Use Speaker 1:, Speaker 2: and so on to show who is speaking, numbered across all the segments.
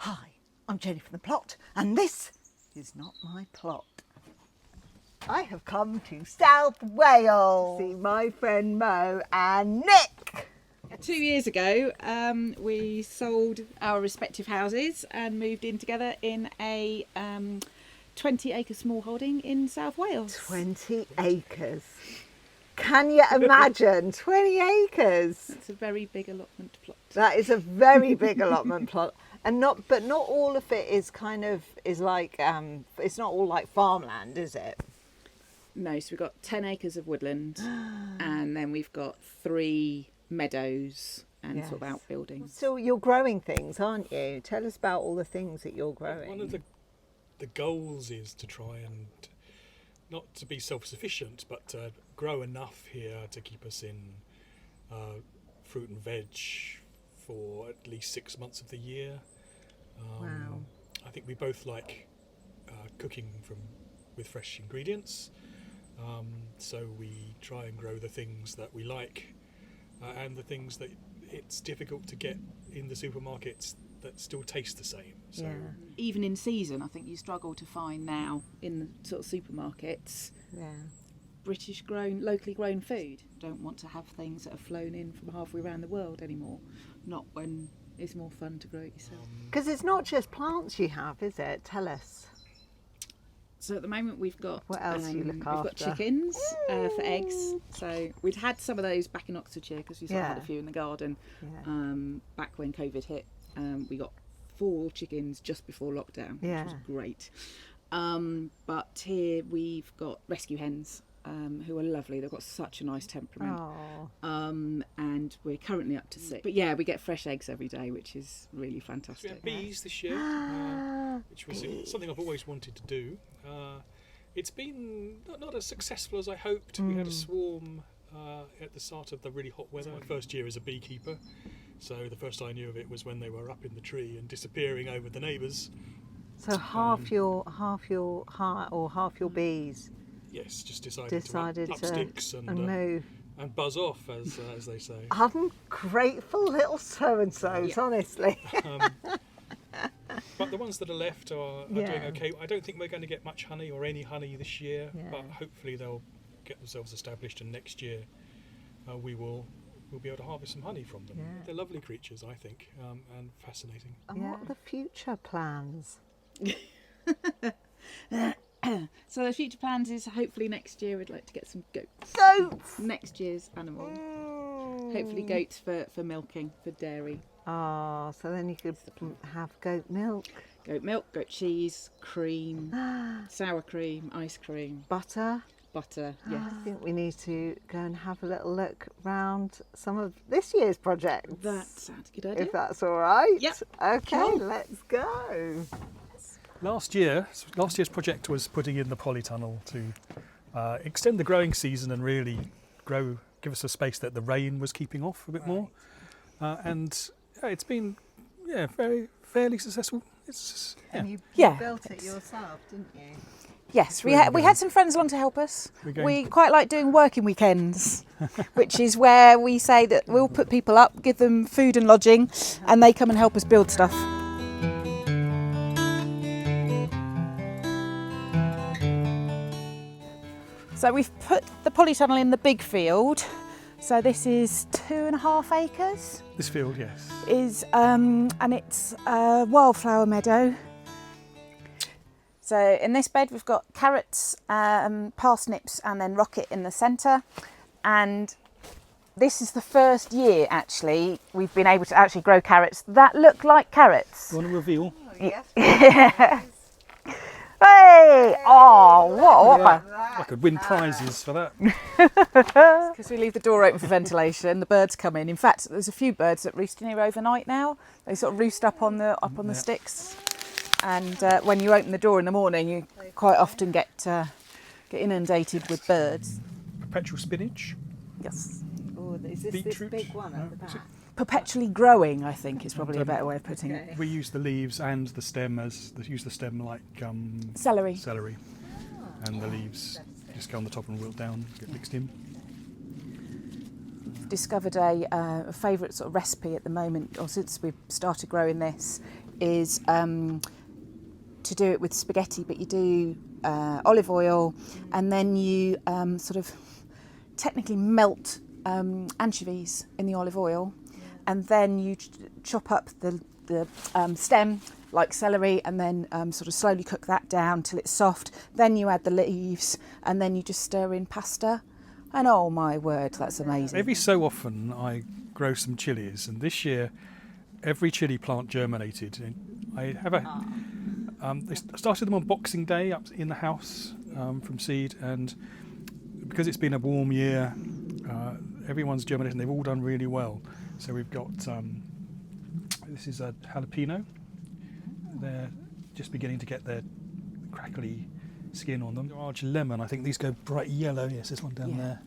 Speaker 1: Hi, I'm Jenny from the plot, and this is not my plot. I have come to South Wales to see my friend Mo and Nick.
Speaker 2: 2 years ago, we sold our respective houses and moved in together in a 20-acre small holding in South Wales.
Speaker 1: 20 acres. Can you imagine? 20 acres.
Speaker 2: It's a very big allotment plot.
Speaker 1: That is a very big allotment plot. And not all of it is like, it's not all like farmland, is it?
Speaker 2: No, so we've got 10 acres of woodland and then we've got 3 meadows and sort of outbuildings.
Speaker 1: So you're growing things, aren't you? Tell us about all the things that you're growing.
Speaker 3: One of the goals is to try and not to be self-sufficient, but to grow enough here to keep us in fruit and veg for at least 6 months of the year.
Speaker 1: Wow.
Speaker 3: I think we both like cooking with fresh ingredients, so we try and grow the things that we like and the things that it's difficult to get in the supermarkets that still taste the same. So
Speaker 2: even in season, I think you struggle to find now in the sort of supermarkets British grown, locally grown food. Don't want to have things that are flown in from halfway around the world anymore. Not when it's more fun to grow it yourself.
Speaker 1: Because it's not just plants you have, is it? Tell us.
Speaker 2: So at the moment we've got
Speaker 1: What else do you look
Speaker 2: we've got
Speaker 1: after?
Speaker 2: chickens for eggs. So we'd had some of those back in Oxfordshire because we sort of had a few in the garden back when COVID hit. We got 4 chickens just before lockdown, which was great. But here we've got rescue hens who are lovely. They've got such a nice temperament. And we're currently up to 6. But yeah, we get fresh eggs every day, which is really fantastic.
Speaker 3: we had bees this year, which was something I've always wanted to do. It's been not as successful as I hoped. We had a swarm at the start of the really hot weather. My first year as a beekeeper, so the first I knew of it was when they were up in the tree and disappearing over the neighbours.
Speaker 1: So half your bees
Speaker 3: Yes, just decided to up
Speaker 1: to
Speaker 3: sticks and
Speaker 1: move.
Speaker 3: And buzz off, as they say.
Speaker 1: Ungrateful little so-and-sos, honestly.
Speaker 3: But the ones that are left are doing okay. I don't think we're going to get much honey or any honey this year, but hopefully they'll get themselves established, and next year we'll be able to harvest some honey from them. They're lovely creatures, I think, and fascinating.
Speaker 1: And what are the future plans?
Speaker 2: So the future plans is hopefully next year we'd like to get some goats.
Speaker 1: Goats!
Speaker 2: Next year's animal. Hopefully goats for milking, for dairy.
Speaker 1: Oh, so then you could have goat milk.
Speaker 2: Goat milk, goat cheese, cream, sour cream, ice cream.
Speaker 1: Butter.
Speaker 2: Butter, yes.
Speaker 1: I think we need to go and have a little look round some of this year's projects.
Speaker 2: That sounds a good idea.
Speaker 1: If that's all right.
Speaker 2: Yep.
Speaker 1: Okay,
Speaker 2: Sure.
Speaker 1: let's go.
Speaker 3: Last year's project was putting in the polytunnel to extend the growing season and really give us a space that the rain was keeping off a bit more. And it's been fairly successful.
Speaker 1: And you
Speaker 4: Yeah.
Speaker 1: built it yourself, didn't you?
Speaker 4: Yes, we had some friends along to help us. We quite like doing working weekends, which is where we say that we'll put people up, give them food and lodging, and they come and help us build stuff. So we've put the polytunnel in the big field. So this is 2.5 acres.
Speaker 3: This field, yes.
Speaker 4: And it's a wildflower meadow. So in this bed we've got carrots, parsnips and then rocket in the centre. And this is the first year actually we've been able to actually grow carrots that look like carrots.
Speaker 3: You want to reveal?
Speaker 1: Yes.
Speaker 4: Hey! Oh, what a whopper!
Speaker 3: I could win prizes for that.
Speaker 4: Because we leave the door open for ventilation, the birds come in. In fact, there's a few birds that roost in here overnight now. They sort of roost up on the sticks. And when you open the door in the morning, you quite often get inundated with birds.
Speaker 3: Perpetual spinach.
Speaker 4: Yes.
Speaker 1: Oh, is this
Speaker 3: Beetroot.
Speaker 1: big one at the back?
Speaker 4: Perpetually growing, I think, is probably a better way of putting it.
Speaker 3: We use the leaves and the stem like
Speaker 4: Celery.
Speaker 3: And the leaves just go on the top and wilt down, get mixed in.
Speaker 4: Discovered a favourite sort of recipe at the moment, or since we've started growing this, is to do it with spaghetti, but you do olive oil, and then you sort of technically melt anchovies in the olive oil, and then you chop up the stem like celery, and then sort of slowly cook that down till it's soft. Then you add the leaves, and then you just stir in pasta. And oh my word, that's amazing.
Speaker 3: Every so often I grow some chilies, and this year every chili plant germinated. I have they started them on Boxing Day up in the house from seed, and because it's been a warm year, everyone's germinated and they've all done really well. So we've got this is a jalapeno. They're just beginning to get their crackly skin on them. Large lemon, I think these go bright yellow. Yes, there's one down there.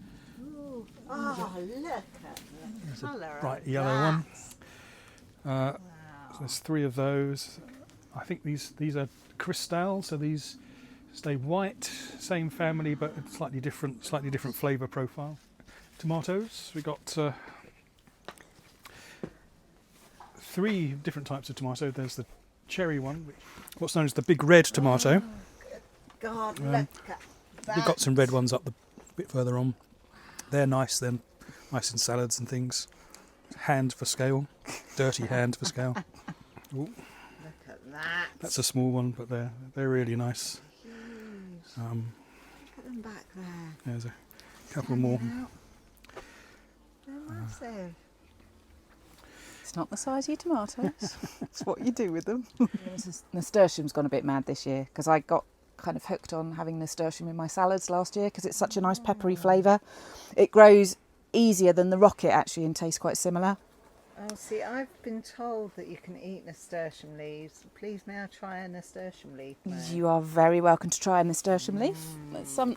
Speaker 1: Ooh. Oh, look at
Speaker 3: There's
Speaker 1: the
Speaker 3: a
Speaker 1: colour
Speaker 3: bright
Speaker 1: of
Speaker 3: yellow
Speaker 1: that.
Speaker 3: one. So there's 3 of those. I think these are Cristal, so these stay white, same family but slightly different flavour profile. Tomatoes, we got 3 different types of tomato. There's the cherry one, what's known as the big red tomato.
Speaker 1: God, look at that.
Speaker 3: We've got some red ones up a bit further on. They're nice in salads and things. Hand for scale, dirty hand for scale. Ooh,
Speaker 1: Look at that.
Speaker 3: that's a small one, but they're really nice.
Speaker 1: Huge.
Speaker 3: Um,
Speaker 1: Look at them back there.
Speaker 3: there's a couple more.
Speaker 1: They're massive.
Speaker 4: It's not the size of your tomatoes. It's what you do with them. Nasturtium's gone a bit mad this year because I got kind of hooked on having nasturtium in my salads last year because it's such a nice peppery flavour. It grows easier than the rocket actually and tastes quite similar.
Speaker 1: Oh, see, I've been told that you can eat nasturtium leaves. Please, may I try a nasturtium leaf?
Speaker 4: You are very welcome to try a nasturtium leaf. There's some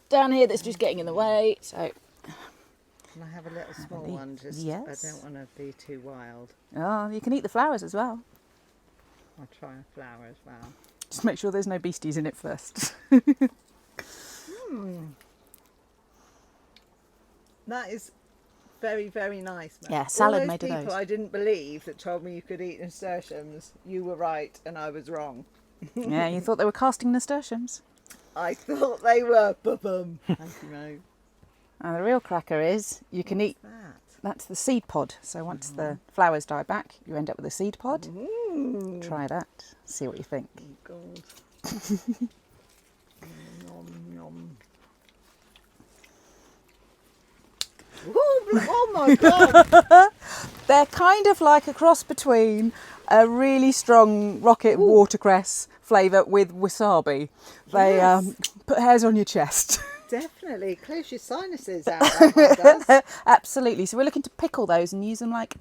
Speaker 4: down here that's just getting in the way, so...
Speaker 1: Can I have a little small one? Just
Speaker 4: yes.
Speaker 1: I don't want to be too wild.
Speaker 4: Oh, you can eat the flowers as well.
Speaker 1: I'll try a flower as well.
Speaker 4: Just make sure there's no beasties in it first.
Speaker 1: That is very, very nice, Mel.
Speaker 4: Yeah, salad
Speaker 1: All those
Speaker 4: made of
Speaker 1: people
Speaker 4: those.
Speaker 1: I didn't believe that told me you could eat nasturtiums, you were right and I was wrong.
Speaker 4: Yeah, you thought they were casting nasturtiums.
Speaker 1: I thought they were. Ba-bum. Thank you, Mo.
Speaker 4: And the real cracker is you can eat.
Speaker 1: That.
Speaker 4: That's the seed pod. So once the flowers die back, you end up with a seed pod. Try that. See what you think.
Speaker 1: Oh, God. Nom, nom. Oh my God!
Speaker 4: They're kind of like a cross between a really strong rocket watercress flavour with wasabi. They
Speaker 1: Yes.
Speaker 4: put hairs on your chest.
Speaker 1: Definitely. Close your sinuses out, that one does.
Speaker 4: Absolutely. So we're looking to pickle those and use them like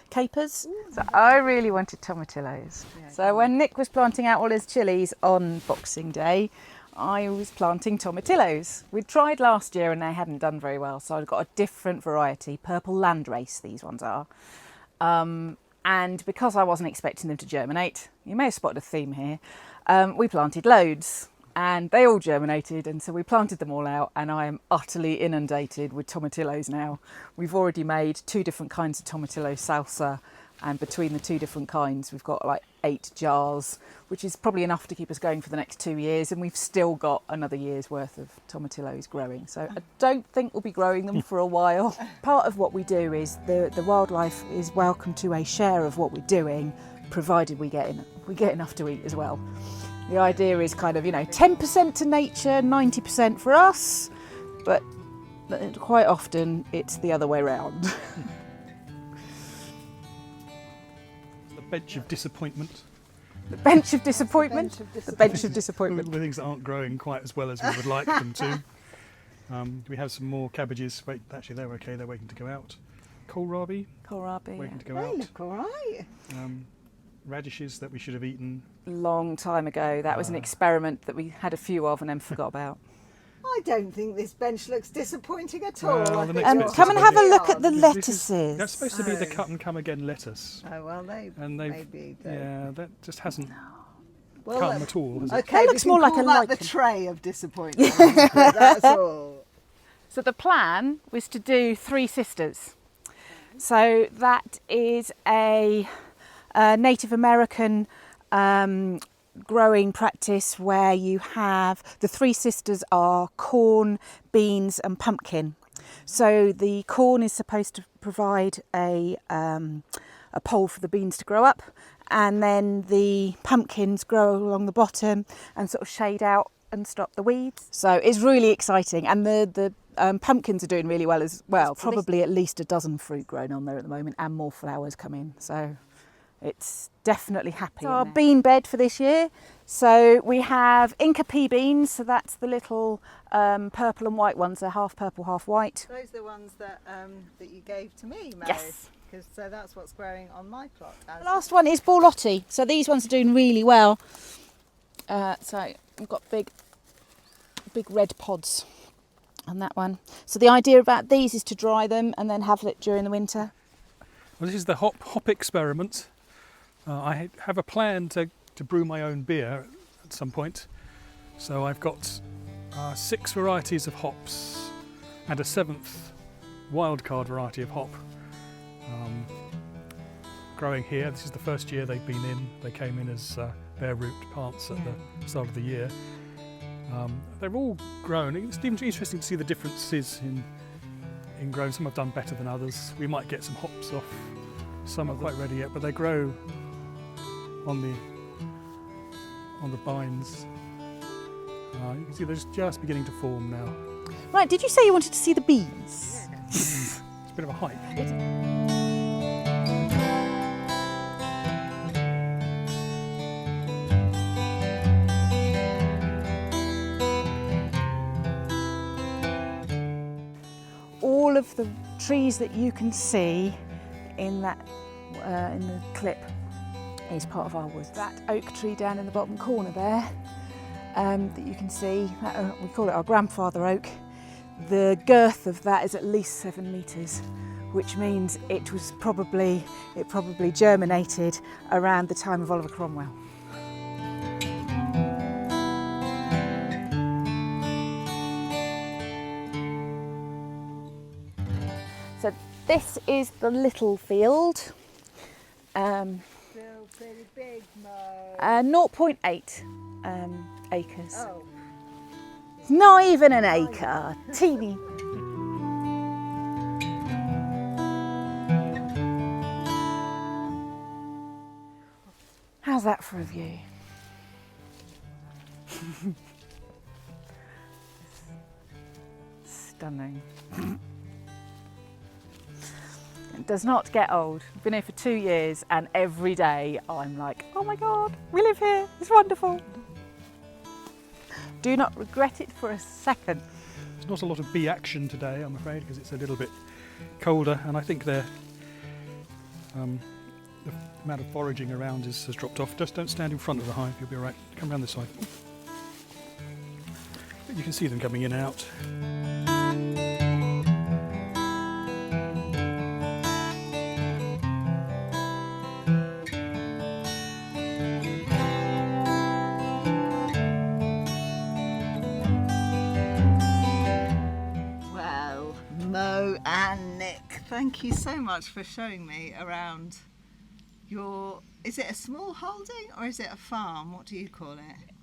Speaker 4: capers. So I really wanted tomatillos. So when Nick was planting out all his chilies on Boxing Day, I was planting tomatillos. We'd tried last year and they hadn't done very well, so I've got a different variety, purple landrace these ones are. And because I wasn't expecting them to germinate, you may have spotted a theme here, we planted loads. And they all germinated, and so we planted them all out, and I am utterly inundated with tomatillos now. We've already made 2 different kinds of tomatillo salsa, and between the 2 different kinds we've got like 8 jars, which is probably enough to keep us going for the next 2 years, and we've still got another year's worth of tomatillos growing. So I don't think we'll be growing them for a while. Part of what we do is the wildlife is welcome to a share of what we're doing, provided we get enough to eat as well. The idea is kind of, 10% to nature, 90% for us, but quite often it's the other way around.
Speaker 3: The bench of disappointment.
Speaker 4: The bench of disappointment. The bench of disappointment.
Speaker 3: The things that aren't growing quite as well as we would like them to. We have some more cabbages. Wait, actually, they're okay. They're waiting to go out. Kohlrabi,
Speaker 4: Kohlrabi.
Speaker 3: waiting to go
Speaker 1: They
Speaker 3: out.
Speaker 1: look all right.
Speaker 3: Radishes that we should have eaten.
Speaker 4: Long time ago. That was an experiment that we had a few of and then forgot about.
Speaker 1: I don't think this bench looks disappointing at all.
Speaker 3: Well,
Speaker 1: I
Speaker 3: the
Speaker 1: think
Speaker 3: next
Speaker 1: it's
Speaker 3: bit's
Speaker 4: Come and have a look at the
Speaker 1: beyond.
Speaker 4: lettuces.
Speaker 3: That's supposed to be the cut and come again lettuce.
Speaker 1: Oh, well,
Speaker 3: And they've,
Speaker 1: maybe don't.
Speaker 3: yeah, that just hasn't
Speaker 1: Well,
Speaker 3: come at all, has it?
Speaker 1: okay,
Speaker 4: That
Speaker 1: we
Speaker 4: looks
Speaker 1: can
Speaker 4: more like
Speaker 1: call
Speaker 4: a
Speaker 1: that the
Speaker 4: lichen.
Speaker 1: tray of disappointment. That's all.
Speaker 4: So the plan was to do 3 sisters. So that is a Native American growing practice where you have the three sisters are corn, beans and pumpkin. So the corn is supposed to provide a pole for the beans to grow up, and then the pumpkins grow along the bottom and sort of shade out and stop the weeds. So it's really exciting, and the pumpkins are doing really well as well. Probably at least a dozen fruit grown on there at the moment and more flowers coming. So it's definitely happy. It's our bean bed for this year. So we have Inca pea beans, so that's the little purple and white ones. They're half purple, half white.
Speaker 1: Those are the ones that you gave to me, Mo.
Speaker 4: Yes.
Speaker 1: So that's what's growing on my plot.
Speaker 4: The last one is borlotti. So these ones are doing really well. So we've got big red pods on that one. So the idea about these is to dry them and then have it during the winter.
Speaker 3: Well, this is the hop experiment. I have a plan to brew my own beer at some point. So I've got 6 varieties of hops and a 7th wildcard variety of hop growing here. This is the first year they've been in. They came in as bare root plants at the start of the year. They're all grown. It's interesting to see the differences in growing. Some have done better than others. We might get some hops off. Some are quite ready yet, but they grow on the vines. You can see they're just beginning to form now.
Speaker 4: Right, did you say you wanted to see the bees?
Speaker 3: It's a bit of a hike.
Speaker 4: All of the trees that you can see in that in the clip is part of our woods. That oak tree down in the bottom corner there that you can see, we call it our grandfather oak. The girth of that is at least 7 metres, which means it probably germinated around the time of Oliver Cromwell. So this is the little field.
Speaker 1: Still pretty big, Mo.
Speaker 4: 0.8 acres.
Speaker 1: Oh.
Speaker 4: Not even an acre, teeny. How's that for a view? Stunning. It does not get old. I've been here for 2 years and every day I'm like, oh my God, we live here, it's wonderful. Do not regret it for a second.
Speaker 3: There's not a lot of bee action today, I'm afraid, because it's a little bit colder, and I think the amount of foraging around has dropped off. Just don't stand in front of the hive, you'll be all right. Come around this side. You can see them coming in and out.
Speaker 1: Mo and Nick, thank you so much for showing me around your, is it a small holding or is it a farm? What do you call it?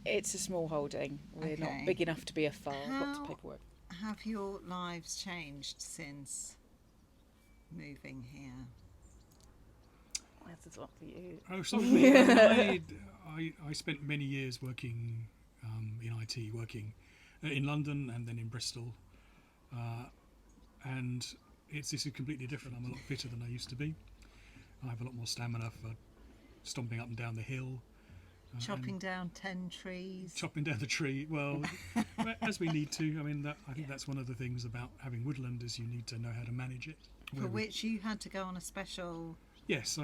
Speaker 2: It's a small holding. We're not big enough to be a farm. Lots of paperwork.
Speaker 1: Have your lives changed since moving here?
Speaker 2: That's exactly you.
Speaker 3: Oh, sorry. I spent many years working in IT, working in London and then in Bristol. And this is completely different. I'm a lot fitter than I used to be. I have a lot more stamina for stomping up and down the hill.
Speaker 1: Chopping down 10 trees.
Speaker 3: Chopping down the tree, well, as we need to. I mean, I think that's one of the things about having woodland is you need to know how to manage it.
Speaker 1: For which you had to go on a special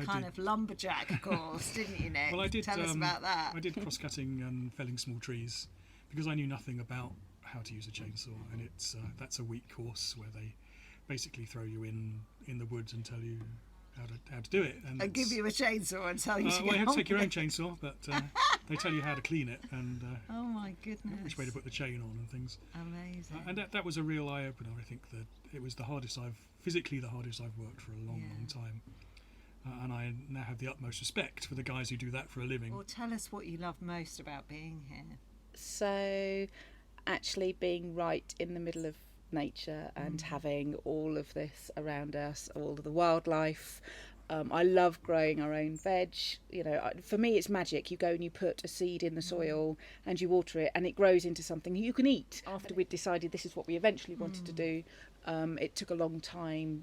Speaker 3: kind
Speaker 1: of lumberjack course, didn't you, Nick?
Speaker 3: Well, I did.
Speaker 1: Tell us about that.
Speaker 3: I did cross-cutting and felling small trees because I knew nothing about how to use a chainsaw, and that's a weak course where they basically throw you in the woods and tell you how to do it, and
Speaker 1: give you a chainsaw and tell you to
Speaker 3: well, you have to take your own chainsaw, but they tell you how to clean it and
Speaker 1: oh my goodness,
Speaker 3: which way to put the chain on and things.
Speaker 1: Amazing.
Speaker 3: And that was a real eye-opener. I think that it was physically the hardest I've worked for a long time. and I now have the utmost respect for the guys who do that for a living.
Speaker 1: Well, tell us what you love most about being here.
Speaker 2: So, actually being right in the middle of nature and having all of this around us, all of the wildlife. I love growing our own veg. You know, for me, it's magic. You go and you put a seed in the soil and you water it, and it grows into something you can eat. After we'd decided this is what we eventually wanted to do, it took a long time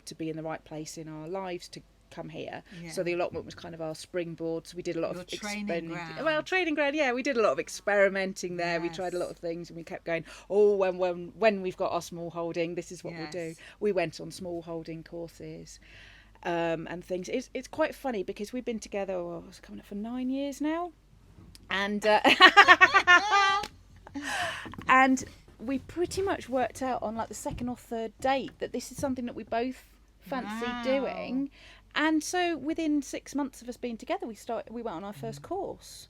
Speaker 2: to be in the right place in our lives to come here. So the allotment was kind of our springboard. So we did a lot of
Speaker 1: training ground.
Speaker 2: Well, training ground, yeah. We did a lot of experimenting there. We tried a lot of things, and we kept going, when we've got our small holding, this is what we'll do. We went on small holding courses. And things. It's quite funny because we've been together, it's coming up for 9 years now, and and we pretty much worked out on like the second or third date that this is something that we both fancy doing, and so within 6 months of us being together, we went on our first course.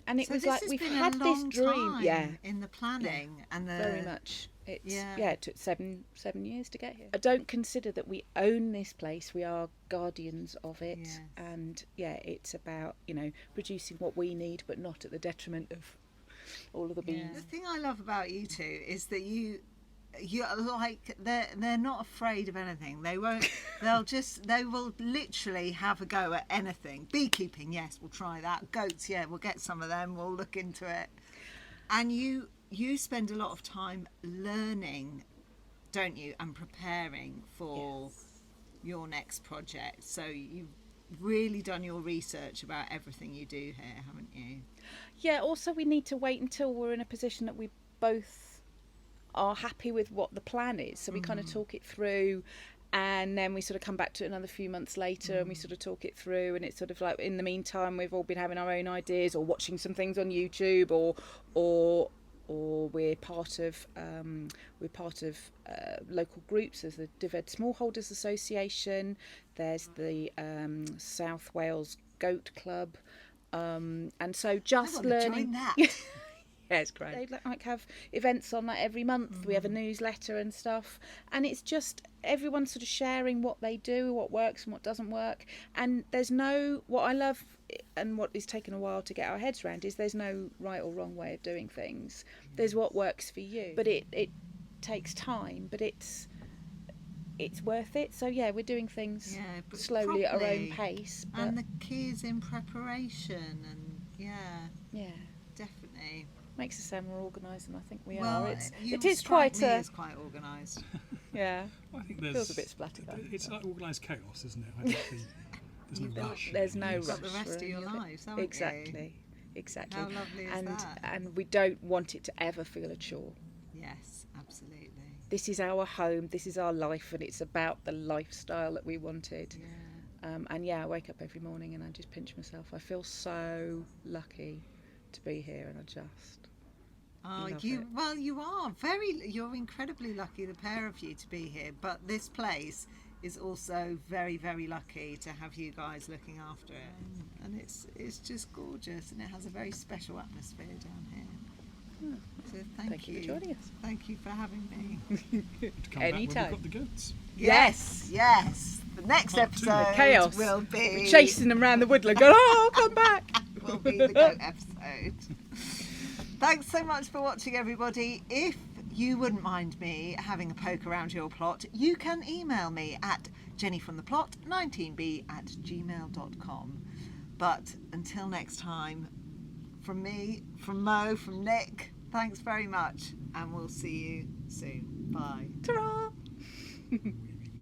Speaker 2: And it was like we've had this dream,
Speaker 1: in the planning and the
Speaker 2: very much. It took seven years to get here. I don't consider that we own this place. We are guardians of it, and it's about producing what we need, but not at the detriment of all of the bees.
Speaker 1: The thing I love about you two is that you're like they're not afraid of anything. They won't. They will literally have a go at anything. Beekeeping, yes, we'll try that. Goats, yeah, we'll get some of them. We'll look into it. And you spend a lot of time learning, don't you, and preparing for your next project. So you've really done your research about everything you do here, haven't you?
Speaker 2: Yeah, also we need to wait until we're in a position that we both are happy with what the plan is. So we kind of talk it through, and then we sort of come back to it another few months later and we sort of talk it through, and it's sort of like in the meantime we've all been having our own ideas or watching some things on YouTube, or we're part of local groups. There's the Dyfed Smallholders Association, there's the South Wales Goat Club, and so just learning.
Speaker 1: Join that.
Speaker 2: Yeah, it's great. They like have events on that every month. We have a newsletter and stuff, and it's just everyone sort of sharing what they do, what works and what doesn't work. And there's what I love and what is taken a while to get our heads around is there's no right or wrong way of doing things. There's what works for you, but it takes time, but it's worth it. So yeah, we're doing things slowly at our own pace. But
Speaker 1: and the key is in preparation, and definitely.
Speaker 2: Makes us sound more organised than I think we
Speaker 1: well,
Speaker 2: are.
Speaker 1: It
Speaker 2: is quite
Speaker 1: organised.
Speaker 2: Yeah.
Speaker 3: I think
Speaker 2: feels a bit splattered.
Speaker 3: It's like organised chaos, isn't it? I think there's no rush.
Speaker 2: There's no rush.
Speaker 1: You've got the rest of your lives, haven't
Speaker 2: Exactly.
Speaker 1: you?
Speaker 2: Exactly.
Speaker 1: How lovely is that?
Speaker 2: And we don't want it to ever feel a chore.
Speaker 1: Yes, absolutely.
Speaker 2: This is our home, this is our life, and it's about the lifestyle that we wanted.
Speaker 1: Yeah.
Speaker 2: I wake up every morning and I just pinch myself. I feel so lucky to be here, and I just
Speaker 1: you're incredibly lucky, the pair of you, to be here, but this place is also very, very lucky to have you guys looking after it, and it's just gorgeous, and it has a very special atmosphere down here. So thank you
Speaker 2: for joining us.
Speaker 1: Thank you for having me.
Speaker 3: To come
Speaker 2: Anytime.
Speaker 3: back when we've got the goats.
Speaker 1: Yes. The next
Speaker 3: Part two.
Speaker 1: episode
Speaker 2: Chaos.
Speaker 1: will be
Speaker 2: We're chasing them around the woodland going, oh, come back.
Speaker 1: will be the goat episode. Thanks so much for watching, everybody. If you wouldn't mind me having a poke around your plot, you can email me at jennyfromtheplot19b@gmail.com. But until next time, from me, from Mo, from Nick, thanks very much, and we'll see you soon. Bye.
Speaker 2: Ta-ra.